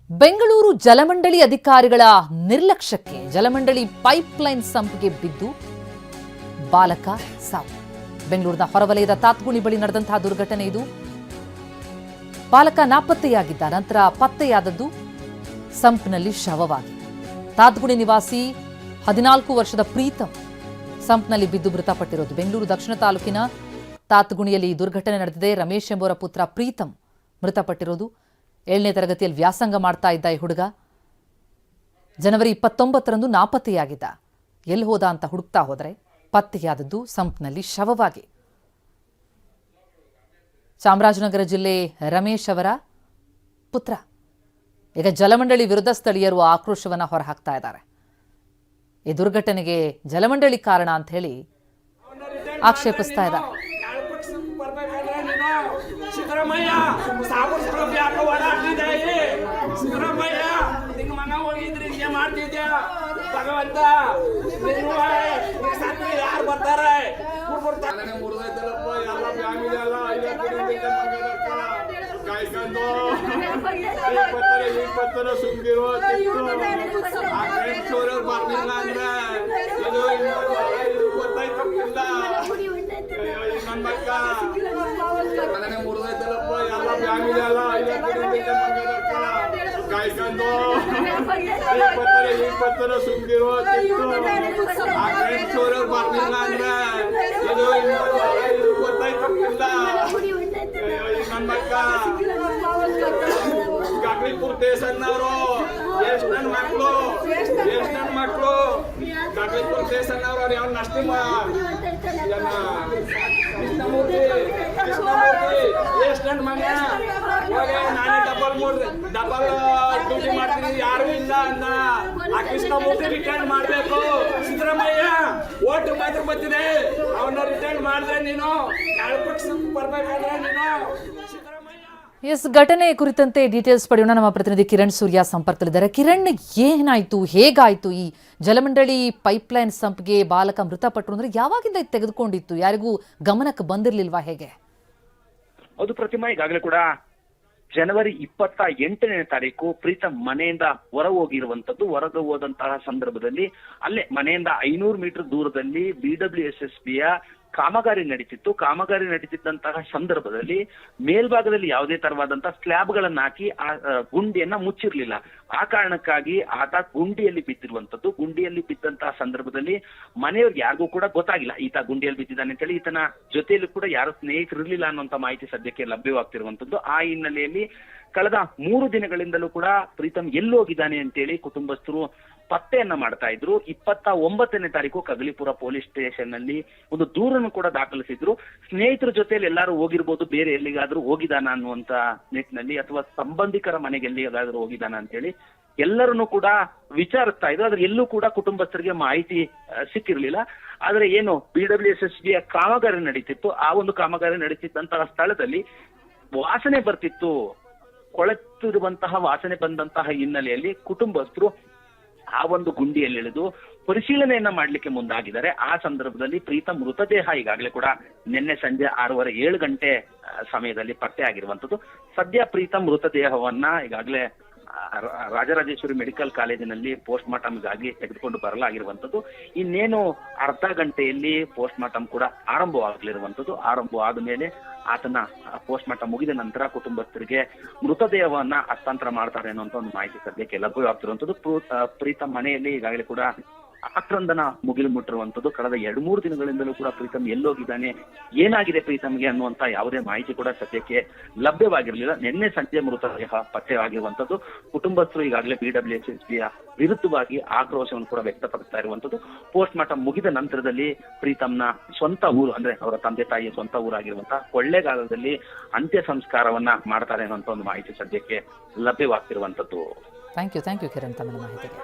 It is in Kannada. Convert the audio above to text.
ಬೆಂಗಳೂರು ಜಲಮಂಡಳಿ ಅಧಿಕಾರಿಗಳ ನಿರ್ಲಕ್ಷ್ಯಕ್ಕೆ ಜಲಮಂಡಳಿ ಪೈಪ್ಲೈನ್ ಸಂಪ್ಗೆ ಬಿದ್ದು ಬಾಲಕ ಸಾವು. ಬೆಂಗಳೂರಿನ ಹೊರವಲಯದ ತಾತ್ಗುಣಿ ಬಳಿ ನಡೆದಂತಹ ದುರ್ಘಟನೆ ಇದು. ಬಾಲಕ ನಾಪತ್ತೆಯಾಗಿದ್ದ ನಂತರ ಪತ್ತೆಯಾದದ್ದು ಸಂಪ್ನಲ್ಲಿ ಶವವಾಗಿ. ತಾತ್ಗುಣಿ ನಿವಾಸಿ 14 ವರ್ಷದ ಪ್ರೀತಂ ಸಂಪ್ನಲ್ಲಿ ಬಿದ್ದು ಮೃತಪಟ್ಟಿರೋದು. ಬೆಂಗಳೂರು ದಕ್ಷಿಣ ತಾಲೂಕಿನ ತಾತ್ಗುಣಿಯಲ್ಲಿ ದುರ್ಘಟನೆ ನಡೆದಿದೆ. ರಮೇಶ್ ಎಂಬುವರ ಪುತ್ರ ಪ್ರೀತಂ ಮೃತಪಟ್ಟಿರೋದು. 7ನೇ ತರಗತಿಯಲ್ಲಿ ವ್ಯಾಸಂಗ ಮಾಡ್ತಾ ಇದ್ದ ಈ ಹುಡುಗ ಜನವರಿ 29ರಂದು ನಾಪತ್ತೆಯಾಗಿದ್ದ. ಎಲ್ಲಿ ಹೋದ ಅಂತ ಹುಡುಕ್ತಾ ಹೋದರೆ ಪತ್ತೆಯಾದದ್ದು ಸಂಪ್ನಲ್ಲಿ ಶವವಾಗಿ. ಚಾಮರಾಜನಗರ ಜಿಲ್ಲೆ ರಮೇಶ್ ಅವರ ಪುತ್ರ. ಈಗ ಜಲಮಂಡಳಿ ವಿರುದ್ಧ ಸ್ಥಳೀಯರು ಆಕ್ರೋಶವನ್ನು ಹೊರಹಾಕ್ತಾ ಇದ್ದಾರೆ. ಈ ದುರ್ಘಟನೆಗೆ ಜಲಮಂಡಳಿ ಕಾರಣ ಅಂತ ಹೇಳಿ ಆಕ್ಷೇಪಿಸ್ತಾ ಇದ್ದಾರೆ. ಸಿದ್ದರಾಮಯ್ಯ ಸಾಬೂರ್ ಸೌಲಭ್ಯ ಯಾಕೆ ಓಡಾಡ್ತಿದ್ದೆ? ಸಿದ್ದರಾಮಯ್ಯ ನಿನ್ನ ಮಗ ಹೋಗಿದ್ರೆ ಹಿಂಗೆ ಮಾಡ್ತಿದ್ದೆ. ಭಗವಂತ ಯಾರು ಬರ್ತಾರೆ? ಮುರಿದೈತಲ್ಲಪ್ಪ, ಎಲ್ಲ ಫ್ಯಾಮಿಲಿ ಎಲ್ಲ ಕಾಯ್ಕೊಂಡು 20 ಸುಮ್ಗಿರೋ ಆ ಫ್ರೆಂಡ್ಸ್ ಅವ್ರವ್ರು ಬರ್ಲಿಲ್ಲ ಅಂದ್ರೆ ಇದು ಗೊತ್ತಾಯ್ತಪ್ಪಿಲ್ಲ. ನನ್ನ ಮಕ್ಕ ಮನೆ ಮುರಿದೈತಲ್ಲಪ್ಪ, ಎಲ್ಲ ಫ್ಯಾಮಿಲಿ ಎಲ್ಲ ಕಾಯ್ಕೊಂಡು 20 ಸುಮ್ಗಿರೋ ಆ ಫ್ರೆಂಡ್ಸ್ ಅವ್ರವ್ರು ಬರ್ಲಿಲ್ಲ ಅಂದ್ರೆ ಇದು ಗೊತ್ತಾಯ್ತಪ್ಪಿಲ್ಲ. ನನ್ನ ಮಕ್ಕ ಕಾಕ್ಲಿಪುರ್ ಸ್ಟೇಷನ್ ಅವರು ಎಷ್ಟು ನನ್ನ ಮಕ್ಕಳು ಕಾಕ್ಲಿಪುರ್ ಸ್ಟೇಷನ್ ಅವ್ರು ಯಾವ ನಷ್ಟಿ ಕೃಷ್ಣಮೂರ್ತಿ ಎಷ್ಟು ನನ್ನ ಮಗ ನಾನೇ ಡಬಲ್ ಡ್ಯೂಟಿ ಮಾಡ್ತೀನಿ, ಯಾರು ಇಲ್ಲ ಅನ್ನ. ಆ ಕೃಷ್ಣಮೂರ್ತಿ ರಿಟರ್ನ್ ಮಾಡಬೇಕು. ಸಿದ್ದರಾಮಯ್ಯ ಓಟು ಮಾತ್ರ ಬರ್ತಿದೆ, ಅವನ್ನ ರಿಟರ್ನ್ ಮಾಡಿದ್ರೆ ನೀನು ಬರ್ಬೇಕಾದ್ರೆ ನೀನು ಎಸ್, ಘಟನೆ ಕುರಿತಂತೆ ಡೀಟೇಲ್ಸ್ ಪಡೆಯೋಣ. ನಮ್ಮ ಪ್ರತಿನಿಧಿ ಕಿರಣ್ ಸೂರ್ಯ ಸಂಪರ್ಕದಲ್ಲಿದ್ದಾರೆ. ಕಿರಣ್, ಏನಾಯ್ತು, ಹೇಗಾಯ್ತು ಈ ಜಲಮಂಡಳಿ ಪೈಪ್ಲೈನ್ ಸಂಪ್ಗೆ ಬಾಲಕ ಮೃತಪಟ್ಟರು ಅಂದ್ರೆ ಯಾವಾಗಿಂದ ಇದು ತೆಗೆದುಕೊಂಡಿತ್ತು? ಯಾರಿಗೂ ಗಮನಕ್ಕೆ ಬಂದಿರಲಿಲ್ವಾ? ಹೇಗೆ? ಹೌದು ಪ್ರತಿಮಾ, ಈಗಾಗಲೇ ಕೂಡ ಜನವರಿ 28ನೇ ತಾರೀಕು ಪ್ರೀತಂ ಮನೆಯಿಂದ ಹೊರಗೆ ಹೋದಂತಹ ಸಂದರ್ಭದಲ್ಲಿ ಅಲ್ಲೇ ಮನೆಯಿಂದ 500 ಮೀಟರ್ ದೂರದಲ್ಲಿ BWSSBಯ ಕಾಮಗಾರಿ ನಡೀತಿದ್ದಂತಹ ಸಂದರ್ಭದಲ್ಲಿ ಮೇಲ್ಭಾಗದಲ್ಲಿ ಯಾವುದೇ ತರವಾದಂತಹ ಸ್ಲ್ಯಾಬ್ಗಳನ್ನ ಹಾಕಿ ಆ ಗುಂಡಿಯನ್ನ ಮುಚ್ಚಿರ್ಲಿಲ್ಲ. ಆ ಕಾರಣಕ್ಕಾಗಿ ಆತ ಗುಂಡಿಯಲ್ಲಿ ಬಿದ್ದಂತಹ ಸಂದರ್ಭದಲ್ಲಿ ಮನೆಯವ್ರಿಗೆ ಯಾರಿಗೂ ಕೂಡ ಗೊತ್ತಾಗಿಲ್ಲ ಈತ ಗುಂಡಿಯಲ್ಲಿ ಬಿದ್ದಿದ್ದಾನೆ ಅಂತೇಳಿ. ಈತನ ಜೊತೆಯಲ್ಲಿ ಕೂಡ ಯಾರು ಸ್ನೇಹಿತರು ಇರ್ಲಿಲ್ಲ ಅನ್ನುವಂತ ಮಾಹಿತಿ ಸದ್ಯಕ್ಕೆ ಲಭ್ಯವಾಗ್ತಿರುವಂತದ್ದು. ಆ ಹಿನ್ನೆಲೆಯಲ್ಲಿ ಕಳೆದ 3 ದಿನಗಳಿಂದಲೂ ಕೂಡ ಪ್ರೀತಂ ಎಲ್ಲೋಗಿದ್ದಾನೆ ಅಂತೇಳಿ ಕುಟುಂಬಸ್ಥರು ಪತ್ತೆಯನ್ನ ಮಾಡ್ತಾ ಇದ್ರು. 29ನೇ ತಾರೀಕು ಕಗಲಿಪುರ ಪೊಲೀಸ್ ಸ್ಟೇಷನ್ ನಲ್ಲಿ ಒಂದು ದೂರನ್ನು ಕೂಡ ದಾಖಲಿಸಿದ್ರು. ಸ್ನೇಹಿತರ ಜೊತೆಯಲ್ಲಿ ಎಲ್ಲಾರು ಹೋಗಿರ್ಬೋದು, ಬೇರೆ ಎಲ್ಲಿಗಾದ್ರೂ ಹೋಗಿದಾನ ಅನ್ನುವಂತ ನಿಟ್ಟಿನಲ್ಲಿ, ಅಥವಾ ಸಂಬಂಧಿಕರ ಮನೆಗೆ ಎಲ್ಲಿಗಾದ್ರೂ ಹೋಗಿದಾನ ಅಂತೇಳಿ ಎಲ್ಲರನ್ನು ಕೂಡ ವಿಚಾರಿಸ್ತಾ ಇದ್ರು. ಆದ್ರೆ ಎಲ್ಲೂ ಕೂಡ ಕುಟುಂಬಸ್ಥರಿಗೆ ಮಾಹಿತಿ ಸಿಕ್ಕಿರ್ಲಿಲ್ಲ. ಆದ್ರೆ ಏನು BWSSBಯ ಕಾಮಗಾರಿ ನಡೀತಿತ್ತು, ಆ ಒಂದು ಕಾಮಗಾರಿ ನಡೀತಿದ್ದಂತಹ ಸ್ಥಳದಲ್ಲಿ ವಾಸನೆ ಬರ್ತಿತ್ತು. ಕೊಳೆತಿರುವಂತಹ ವಾಸನೆ ಬಂದಂತಹ ಹಿನ್ನೆಲೆಯಲ್ಲಿ ಕುಟುಂಬಸ್ಥರು ಆ ಒಂದು ಗುಂಡಿಯಲ್ಲಿ ಇಳಿದು ಪರಿಶೀಲನೆಯನ್ನ ಮಾಡ್ಲಿಕ್ಕೆ ಮುಂದಾಗಿದ್ದಾರೆ. ಆ ಸಂದರ್ಭದಲ್ಲಿ ಪ್ರೀತಂ ಮೃತದೇಹ ಈಗಾಗಲೇ ಕೂಡ ನಿನ್ನೆ ಸಂಜೆ 6:30-7 ಗಂಟೆ ಸಮಯದಲ್ಲಿ ಪತ್ತೆ ಆಗಿರುವಂತದ್ದು. ಸದ್ಯ ಪ್ರೀತಂ ಮೃತದೇಹವನ್ನ ಈಗಾಗಲೇ ರಾಜರಾಜೇಶ್ವರಿ ಮೆಡಿಕಲ್ ಕಾಲೇಜಿನಲ್ಲಿ ಪೋಸ್ಟ್ ಮಾರ್ಟಮ್ಗಾಗಿ ತೆಗೆದುಕೊಂಡು ಬರಲಾಗಿರುವಂತದ್ದು. ಇನ್ನೇನು ಅರ್ಧ ಗಂಟೆಯಲ್ಲಿ ಪೋಸ್ಟ್ ಮಾರ್ಟಮ್ ಕೂಡ ಆರಂಭವಾಗಲಿರುವಂತದ್ದು. ಆರಂಭವಾದ ಮೇಲೆ ಆತನ ಪೋಸ್ಟ್ ಮಾರ್ಟಮ್ ಮುಗಿದ ನಂತರ ಕುಟುಂಬಸ್ಥರಿಗೆ ಮೃತದೇಹವನ್ನ ಹಸ್ತಾಂತರ ಮಾಡ್ತಾರೆ ಅನ್ನುವಂತ ಒಂದು ಮಾಹಿತಿ ಸದ್ಯಕ್ಕೆ ಲಭ್ಯವಾಗ್ತಿರುವಂತದ್ದು. ಪ್ರೀತಂ ಮನೆಯಲ್ಲಿ ಈಗಾಗಲೇ ಕೂಡ ಆಕ್ರಂದನ ಮುಗಿಲು ಮುಟ್ಟಿರುವಂತದ್ದು. ಕಳೆದ 2-3 ದಿನಗಳಿಂದಲೂ ಕೂಡ ಪ್ರೀತಂ ಎಲ್ಲೋಗಿದ್ದಾನೆ, ಏನಾಗಿದೆ ಪ್ರೀತಂಗೆ ಅನ್ನುವಂತ ಯಾವುದೇ ಮಾಹಿತಿ ಕೂಡ ಸದ್ಯಕ್ಕೆ ಲಭ್ಯವಾಗಿರಲಿಲ್ಲ. ನಿನ್ನೆ ಸಂಜೆ ಮೃತದೇಹ ಪತ್ತೆಯಾಗಿರುವಂತದ್ದು. ಕುಟುಂಬಸ್ಥರು ಈಗಾಗಲೇ BWSSBಯ ವಿರುದ್ಧವಾಗಿ ಆಕ್ರೋಶವನ್ನು ಕೂಡ ವ್ಯಕ್ತಪಡಿಸ್ತಾ ಇರುವಂತದ್ದು. ಪೋಸ್ಟ್ ಮಾರ್ಟಮ್ ಮುಗಿದ ನಂತರದಲ್ಲಿ ಪ್ರೀತಂನ ಸ್ವಂತ ಊರು, ಅಂದ್ರೆ ಅವರ ತಂದೆ ತಾಯಿಯ ಸ್ವಂತ ಊರಾಗಿರುವಂತಹ ಕೊಳ್ಳೇಗಾಲದಲ್ಲಿ ಅಂತ್ಯ ಸಂಸ್ಕಾರವನ್ನ ಮಾಡ್ತಾರೆ ಅನ್ನುವಂತ ಒಂದು ಮಾಹಿತಿ ಸದ್ಯಕ್ಕೆ ಲಭ್ಯವಾಗ್ತಿರುವಂತದ್ದು. ಥ್ಯಾಂಕ್ ಯು ಕಿರಣ್, ತಮ್ಮ ಮಾಹಿತಿಗೆ.